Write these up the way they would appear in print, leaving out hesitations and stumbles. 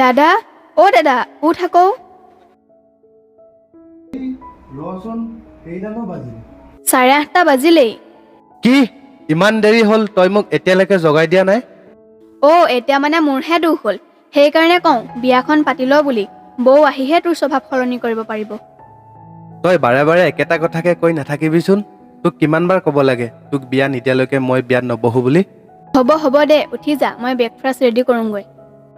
দাদা, দাদা, উঠ আকৌ। ৰচোন, কেইটানো বাজিলে? 8:30 বাজিলেই। কি ইমান দেৰি হ'ল, তই মোক এতিয়ালৈকে জগাই দিয়া নাই? এতিয়া মানে মোৰহে দুখ হ'ল। সেইকাৰণে কওঁ বিয়াখন পাতি ল বুলি। বৌ আহিহে তোৰ স্বভাৱ সলনি কৰিব পাৰিব। তই বাৰে বাৰে একেটা কথাকে কৈ নাথাকিবিচোন। তোক কিমান বাৰ ক'ব লাগে তোক বিয়া নিদিয়ালৈকে মই বিয়াত নবহো বুলি? হ'ব দে, উঠি যা, মই ব্ৰেকফাষ্ট ৰেডি কৰোঁগৈ।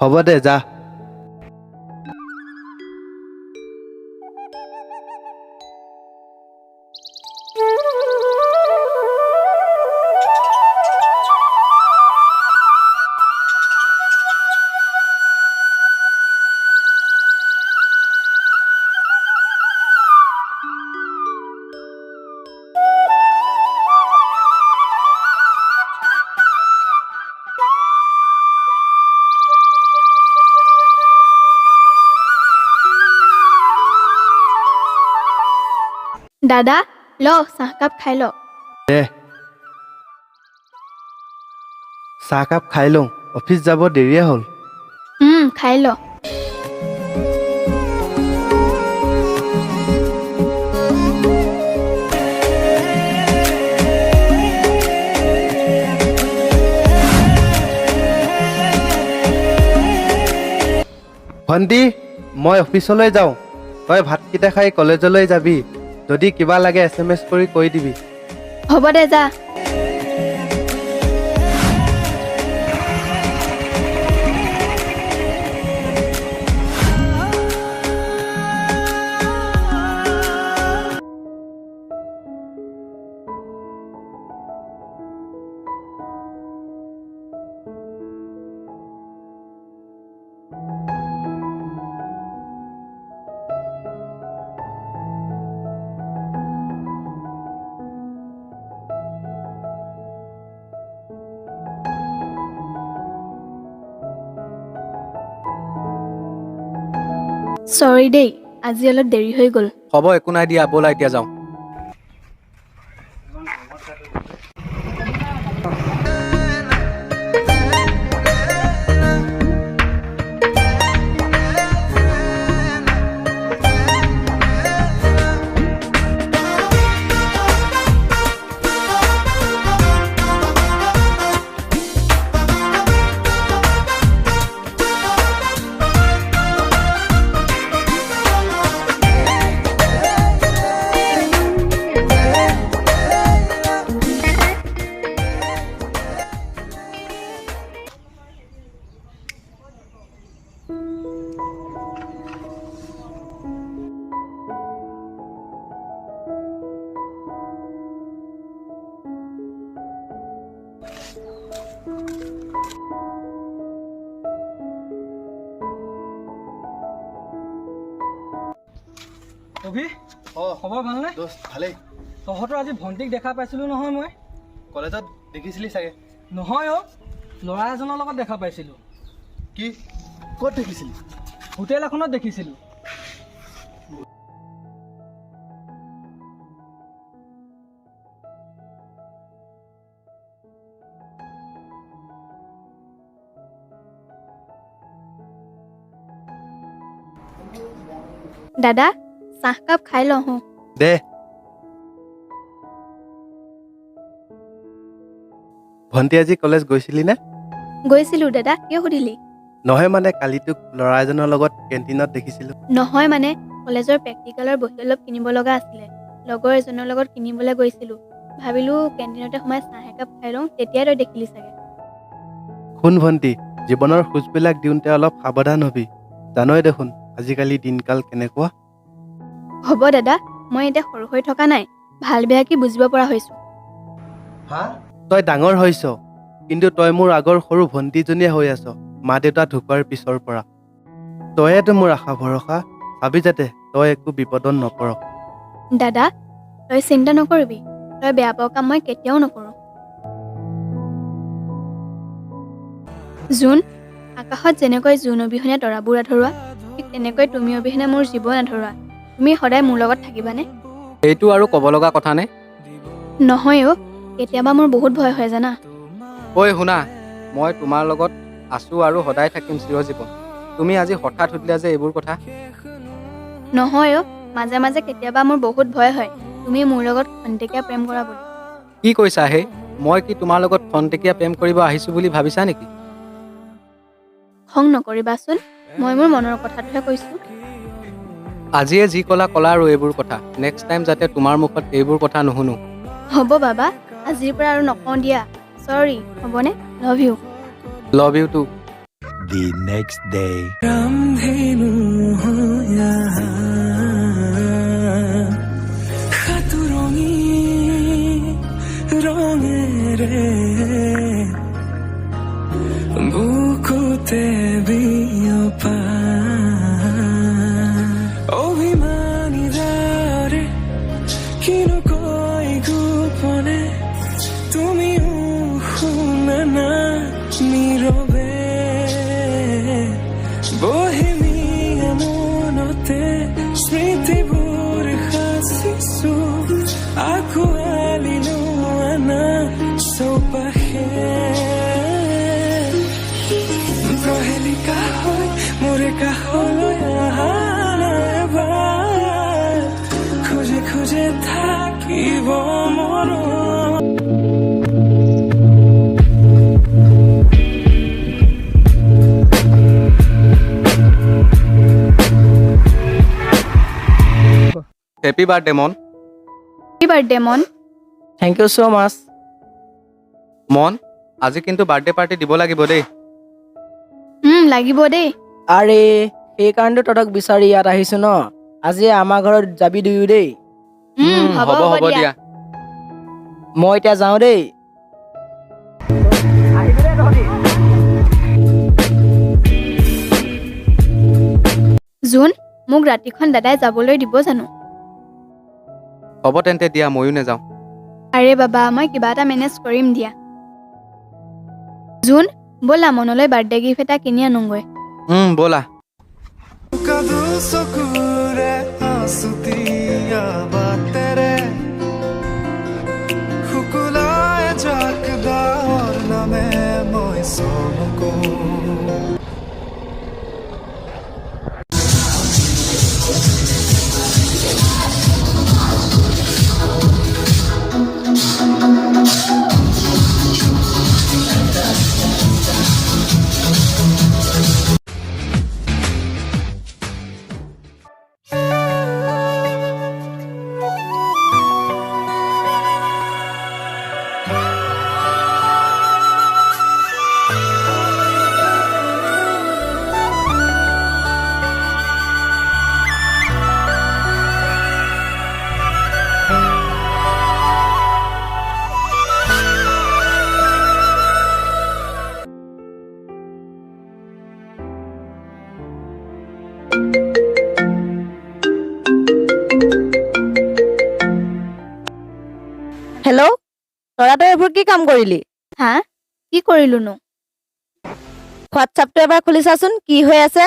হ'ব দে, যা। দাদা, ল চাহকাপ খাই ল। দে, চাহকাপ খাই লওঁ, অফিচ যাব দেৰিয়ে হ'ল। খাই ল। ভণ্টি, মই অফিচলৈ যাওঁ। তই ভাতকেইটা খাই কলেজলৈ যাবি। যদি কিবা লাগে SMS কৰি কৈ দিবি। হ'ব দে, যা। চৰি দেই, আজি অলপ দেৰি হৈ গ'ল। হ'ব, একো নাই দিয়া, ব'লা এতিয়া যাওঁ। অভি, খবৰ ভালনে? ভালেই। তহঁতৰ আজি ভণ্টিক দেখা পাইছিলোঁ নহয় মই। কলেজত দেখিছিলি চাগে? নহয় ল'ৰা এজনৰ লগত দেখা পাইছিলোঁ। কি, ক'ত দেখিছিলি? হোটেল এখনত দেখিছিলোঁ। দাদা, চাহকাপ খাই লওঁ। দে। ভণ্টি, আজি কলেজ গৈছিলি নে? গৈছিলোঁ দাদা, কিয় সুধিলি? নহয় মানে, কালি তোক ল'ৰা এজনৰ লগত কেণ্টিনত দেখিছিলোঁ। নহয় মানে, কলেজৰ প্ৰেক্টিকেলৰ বহি অলপ কিনিব লগা আছিলে। লগৰ এজনৰ লগত কিনিবলৈ গৈছিলোঁ। ভাবিলোঁ কেণ্টিনতে সোমাই চাহ একাপ খাই লওঁ, তেতিয়াই তই দেখিলি চাগে। শুন ভণ্টি, জীৱনৰ খোজবিলাক দিওঁতে অলপ সাৱধান হবি। জানই দেখোন আজিকালি দিনকাল কেনেকুৱা। হ'ব দাদা, মই এতিয়া সৰু হৈ থকা নাই, ভাল বেয়া কি বুজিব পৰা হৈছোঁ। তই ডাঙৰ হৈছ, কিন্তু তই মোৰ আগৰ সৰু ভণ্টিজনীয়ে হৈ আছ, মা দেউতা ঢুকোৱাৰ পিছৰ পৰা। তয়েতো মোৰ আশা ভৰসা, ভাবি যাতে তই একো বিপদত নপৰ। দাদা, তই চিন্তা নকৰিবি, তই বেয়া পোৱা কাম মই কেতিয়াও নকৰোঁ। জোন, আকাশত যেনেকৈ জোন অবিহনে তৰাবোৰ আধৰুৱা, ঠিক তেনেকৈ তুমি অবিহনে মোৰ জীৱন আধৰুৱা। তুমি সদায় মোৰ লগত থাকিবানে? এইটো আৰু ক'ব লগা কথা নে? নহয় কেতিয়াবা মোৰ বহুত ভয় হয় জানা। ঐ শুনা, মই তোমাৰ লগত আছোঁ আৰু সদায় থাকিম চিৰজীৱন। তুমি আজি হঠাৎ সুধিলা যে এইবোৰ কথা। নহয় অ' মাজে মাজে কেতিয়াবা মোৰ বহুত ভয় হয় তুমি মোৰ লগত খন্তেকীয়া প্ৰেম কৰা বুলি। কি কৈছা হে? মই কি তোমাৰ লগত খন্তেকীয়া প্ৰেম কৰিব আহিছো বুলি ভাবিছা নেকি? খং নকৰিবাচোন, মই মোৰ মনৰ কথাটোহে কৈছোঁ। আজিয়ে যি ক'লা আৰু এইবোৰ কথা। নেক্সট টাইম যাতে তোমাৰ মুখত এইবোৰ কথা নুশুনো। হ'ব বাবা, আজিৰ পৰা আৰু নকওঁ দিয়া। চৰি, হ'বনে? Love you. Love you too. The next day. বুকুতে বিয়পা অভিমানী দাৰে কিনো কৈ গোপনে তুমিও শুনা না নীৰৱে বহিমিয়া মনতে স্মৃতিবোৰ সাঁচিছো আঁকোৱালিলো আনা চৌপাশে প্ৰহেলিকা হৈ মোৰে কাষলৈ আহা এবাৰ খোজে খোজে থাকিব মন। হেপী বাৰ্থডে মন। হেপী বাৰ্থডে মন। থেংক ইউ ছ' মাছ। মন, আজি কিন্তু বাৰ্থডে পাৰ্টি দিব লাগিব দেই। লাগিব দেই। আৰে সেইকাৰণেতো তহঁতক বিচাৰি ইয়াত আহিছো ন। আজি আমাৰ ঘৰত যাবি দুয়ো দেই। হ'ব দিয়া। মই এতিয়া যাওঁ দেই। জোন, মোক ৰাতিখন দাদাই যাবলৈ দিব জানো? হ'ব তেন্তে দিয়া, ময়ো নাযাওঁ। আৰে বাবা, মই কিবা এটা মেনেজ কৰিম দিয়া। জোন, ব'লা মনলৈ বাৰ্থডে গিফ্ট এটা কিনি আনোগৈ। ব'লা। कदू सकुरे आसुतिया बातेरे हुकुलाए जाकदा और नमे मोय सोमको হেল্ল', তৰা তই এইবোৰ কি কাম কৰিলি? হা, কি কৰিলোনো? হোৱাটছআপটো এবাৰ খুলি চাচোন কি হৈ আছে।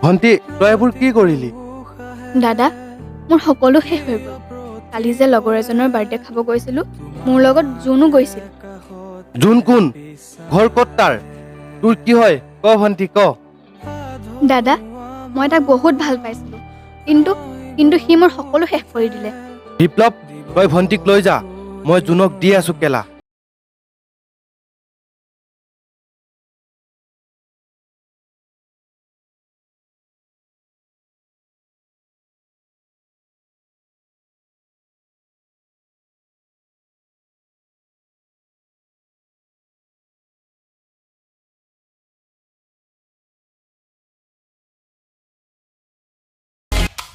ভণ্টি তই এইবোৰ কি কৰিলি? দাদা মোৰ সকলো শেষ হৈ গ'ল। কালি যে লগৰ এজনৰ বাৰ্থডে খাব গৈছিলোঁ, মোৰ লগত জোনো গৈছিল। জোন কোন? ঘৰ ক'ত তাৰ? তোৰ কি হয় ক ভণ্টি ক। দাদা মই তাক বহুত ভাল পাইছিলোঁ, কিন্তু সি মোৰ সকলো শেষ কৰি দিলে। বিপ্লৱ তই ভণ্টিক লৈ যা, মই জোনক দি আছো কেলা।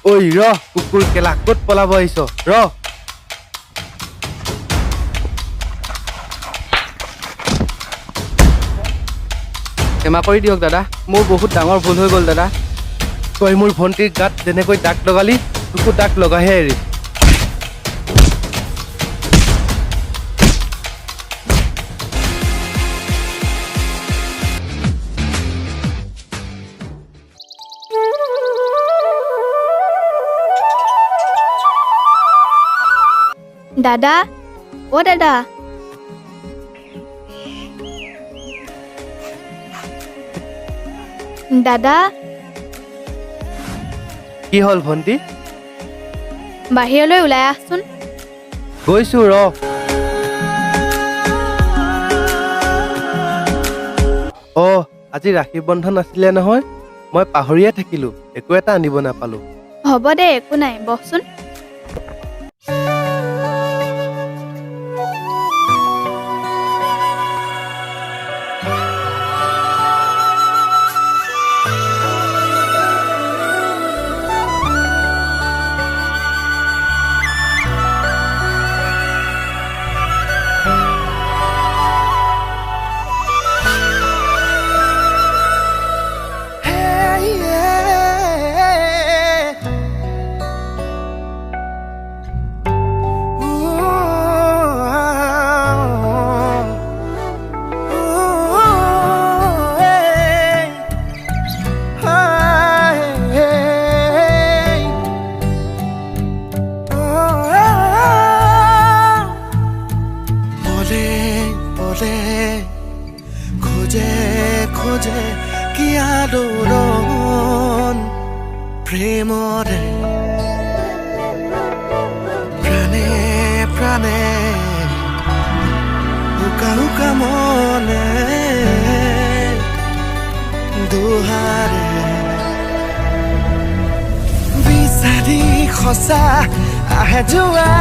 ঐ ৰ কুকুৰ কেলা, ক'ত পলাব আহিছ? ৰ ক্ষমা কৰি দিয়ক দাদা, মোৰ বহুত ডাঙৰ ভুল হৈ গ'ল দাদা। তই মোৰ ভণ্টিৰ গাত যেনেকৈ দাগ লগালি, তোকো দাগ লগাহে এৰি। দাদা অ' দাদা, দাদা কি হ'ল ভণ্টি? বাহিৰলৈ ওলাই আহচোন। গৈছো ৰ। আজি ৰাখী বন্ধন আছিলে নহয়, মই পাহৰিয়ে থাকিলো, একো এটা আনিব নাপালো। হ'ব দে, একো নাই, বহচোন। খোজে কি আদৰণ প্ৰেমৰে প্ৰাণে প্ৰাণে উকা উকা মনে দুহাৰে বিচাৰি সঁচা আহে যোৱা